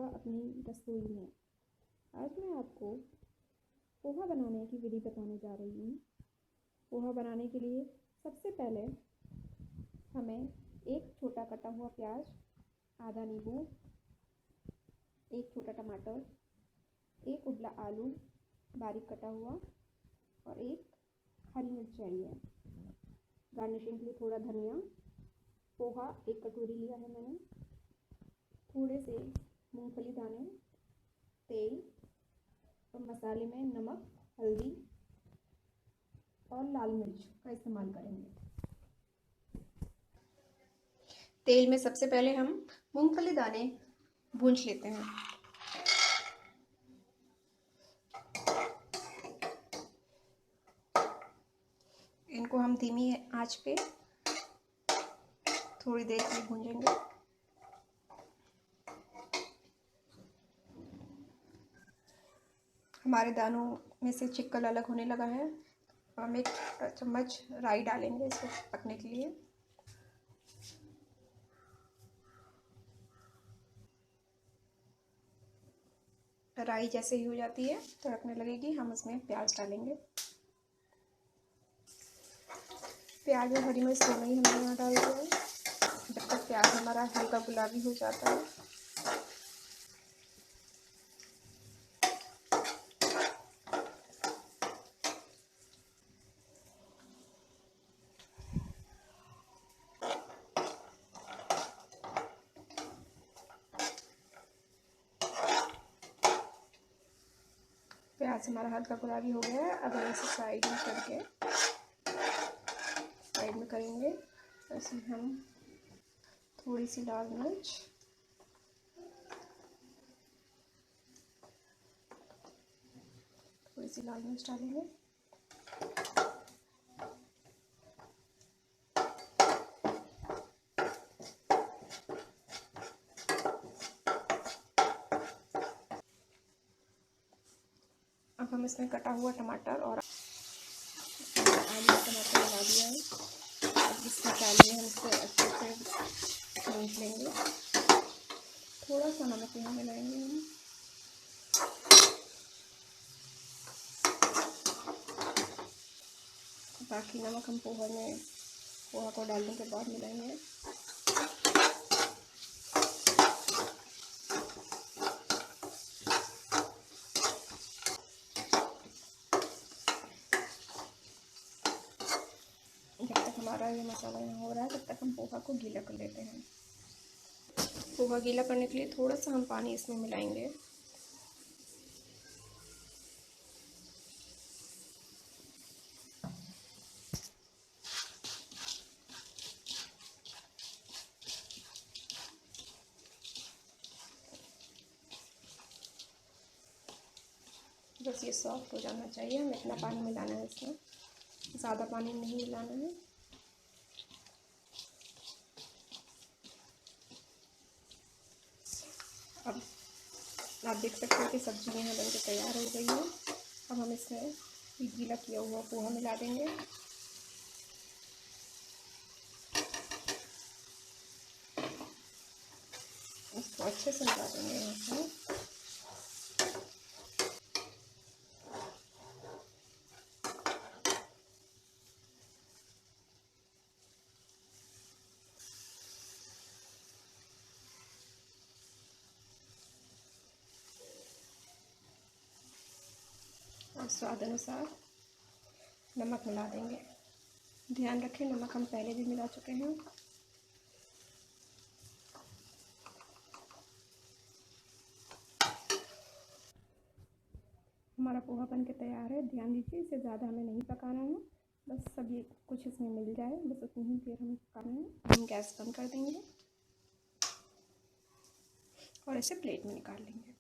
आपका अपनी रसोई में। आज मैं आपको पोहा बनाने की विधि बताने जा रही हूँ। पोहा बनाने के लिए सबसे पहले हमें एक छोटा कटा हुआ प्याज, आधा नींबू, एक छोटा टमाटर, एक उबला आलू बारीक कटा हुआ और एक हरी मिर्च चाहिए। गार्निशिंग के लिए थोड़ा धनिया, पोहा एक कटोरी लिया है मैंने, थोड़े से मूंगफली दाने, तेल और मसाले में नमक, हल्दी और लाल मिर्च का इस्तेमाल करेंगे। तेल में सबसे पहले हम मूंगफली दाने भून लेते हैं। इनको हम धीमी आंच पे थोड़ी देर के लिए भूंजेंगे। हमारे दानों में से चिक्कल अलग होने लगा है। हम एक चम्मच राई डालेंगे इसको पकने के लिए। राई जैसे ही हो जाती है तड़कने लगेगी, हम इसमें प्याज डालेंगे। प्याज और हरी मिर्च दोनों ही हमने यहाँ डाल दिया है। जब तक प्याज हमारा हल्का गुलाबी हो जाता है प्याज हमारा हल्का गुलाबी हो गया है। अब हम इसे साइड में करके साइड में करेंगे। इसमें हम थोड़ी सी लाल मिर्च, डालेंगे। अब हम इसमें कटा हुआ टमाटर और आलू टमाटर लगा दिया है। अब इस मसाले में हम इसको अच्छे से भून लेंगे। थोड़ा सा नमक यहाँ मिलाएंगे हम। बाकी नमक हम पोहा को डालने के बाद मिलाएंगे। जब तक हमारा ये मसाला यहाँ हो रहा है तब तक हम पोहा को गीला कर लेते हैं। पोहा गीला करने के लिए थोड़ा सा हम पानी इसमें मिलाएंगे। बस ये सॉफ्ट हो जाना चाहिए। हमें इतना पानी मिलाना है, इसमें ज़्यादा पानी नहीं मिलाना है। अब आप देख सकते हैं कि सब्जी यहाँ बनके तैयार हो गई है। अब हम इसमें गीला किया हुआ पोहा मिला देंगे। इसको अच्छे से मिला देंगे यहाँ से। और स्वाद अनुसार नमक मिला देंगे। ध्यान रखें नमक हम पहले भी मिला चुके हैं। हमारा पोहा बन के तैयार है। ध्यान दीजिए इसे ज़्यादा हमें नहीं पकाना है, बस सभी कुछ इसमें मिल जाए, बस उतनी ही देर हमें पकाना है। हम गैस बंद कर देंगे और इसे प्लेट में निकाल लेंगे।